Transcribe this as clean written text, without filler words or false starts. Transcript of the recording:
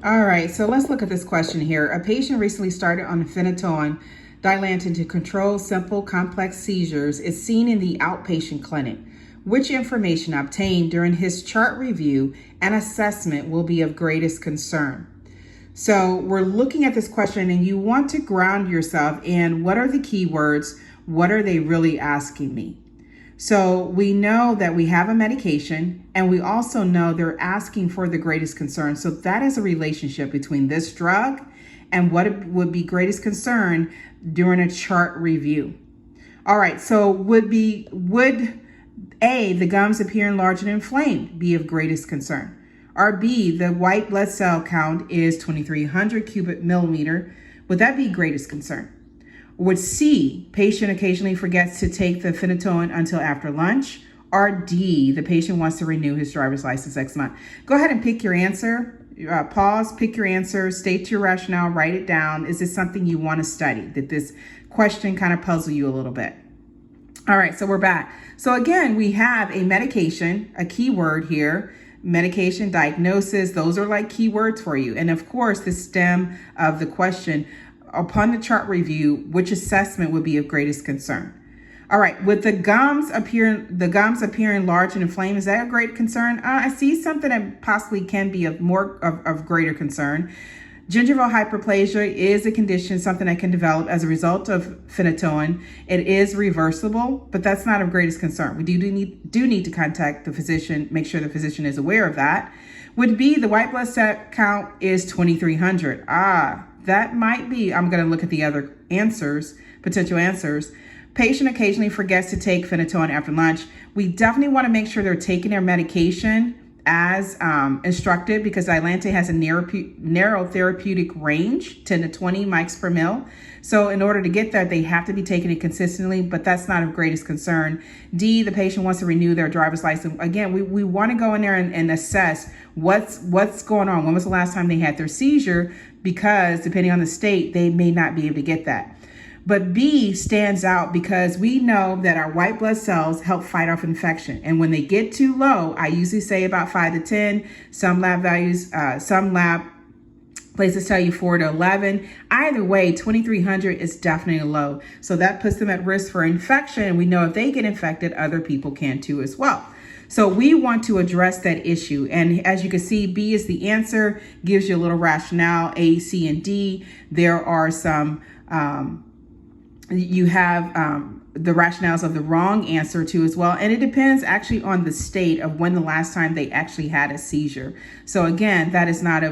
All right, so let's look at this question here. A patient recently started on phenytoin dilantin to control simple complex seizures is seen in the outpatient clinic. Which information obtained during his chart review and assessment will be of greatest concern? So we're looking at this question and you want to ground yourself in what are the keywords? What are they really asking me? So we know that we have a medication and we also know they're asking for the greatest concern. So that is a relationship between this drug and what would be greatest concern during a chart review. All right, so would A, the gums appear enlarged and inflamed be of greatest concern? Or B, the white blood cell count is 2,300 cubic millimeter. Would that be greatest concern? Would C, patient occasionally forgets to take the phenytoin until after lunch? Or D, the patient wants to renew his driver's license next month? Go ahead and pick your answer. Pause, pick your answer, state your rationale, write it down. Is this something you want to study? Did this question kind of puzzle you a little bit? All right, so we're back. So again, we have a medication, a keyword here, medication, diagnosis. Those are like keywords for you. And of course, the stem of the question, upon the chart review, which assessment would be of greatest concern? All right, with the gums appearing large and inflamed, is that a great concern? I see something that possibly can be of greater concern. Gingival hyperplasia is a condition, something that can develop as a result of phenytoin. It is reversible, but that's not of greatest concern. We do need to contact the physician, make sure the physician is aware of that. Would be the white blood cell count is 2,300. That might be, I'm going to look at the other answers, potential answers. Patient occasionally forgets to take phenytoin after lunch. We definitely want to make sure they're taking their medication as instructed, because dilantin has a narrow therapeutic range, 10 to 20 mics per mil. So in order to get that, they have to be taking it consistently, but that's not of greatest concern. D, the patient wants to renew their driver's license. Again, we want to go in there and assess what's going on. When was the last time they had their seizure? Because depending on the state, they may not be able to get that. But B stands out because we know that our white blood cells help fight off infection. And when they get too low, I usually say about 5 to 10, some lab values, some lab places tell you 4 to 11. Either way, 2,300 is definitely low. So that puts them at risk for infection. And we know if they get infected, other people can too as well. So we want to address that issue. And as you can see, B is the answer, gives you a little rationale. A, C, and D, there are some, you have the rationales of the wrong answer too as well. And it depends actually on the state of when the last time they actually had a seizure. So again, that is not a